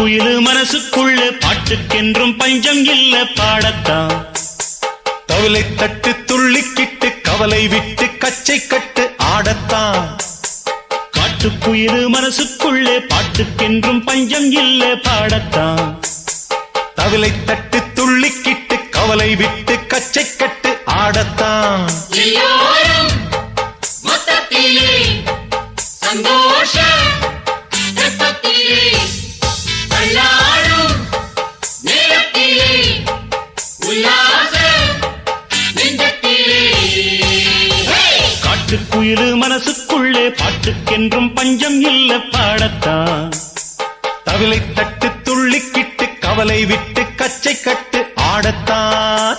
காட்டுக்குயிலு மனசுக்குள்ள பாட்டுக்கென்றும் பஞ்சம் இல்ல பாடத்தான். தவிலை தட்டு துள்ளிக்கிட்டு கவலை விட்டு கச்சை கட்டு ஆடத்தான். காட்டுக்குயிலு மனசுக்குள்ளே பாட்டுக்கென்றும் பஞ்சம் இல்ல பாடத்தான். தவிலை தட்டு துள்ளிக்கிட்டு கவலை விட்டு கச்சை கட்டு ஆடத்தான். சந்தோஷ காட்டுக்குயிலு மனசுக்குள்ளே பாட்டுக்கென்றும் பஞ்சம் இல்ல பாடத்தான். தவிலை தட்டு துள்ளிக்கிட்டு கவலை விட்டு கச்சை கட்டு ஆடத்தான்.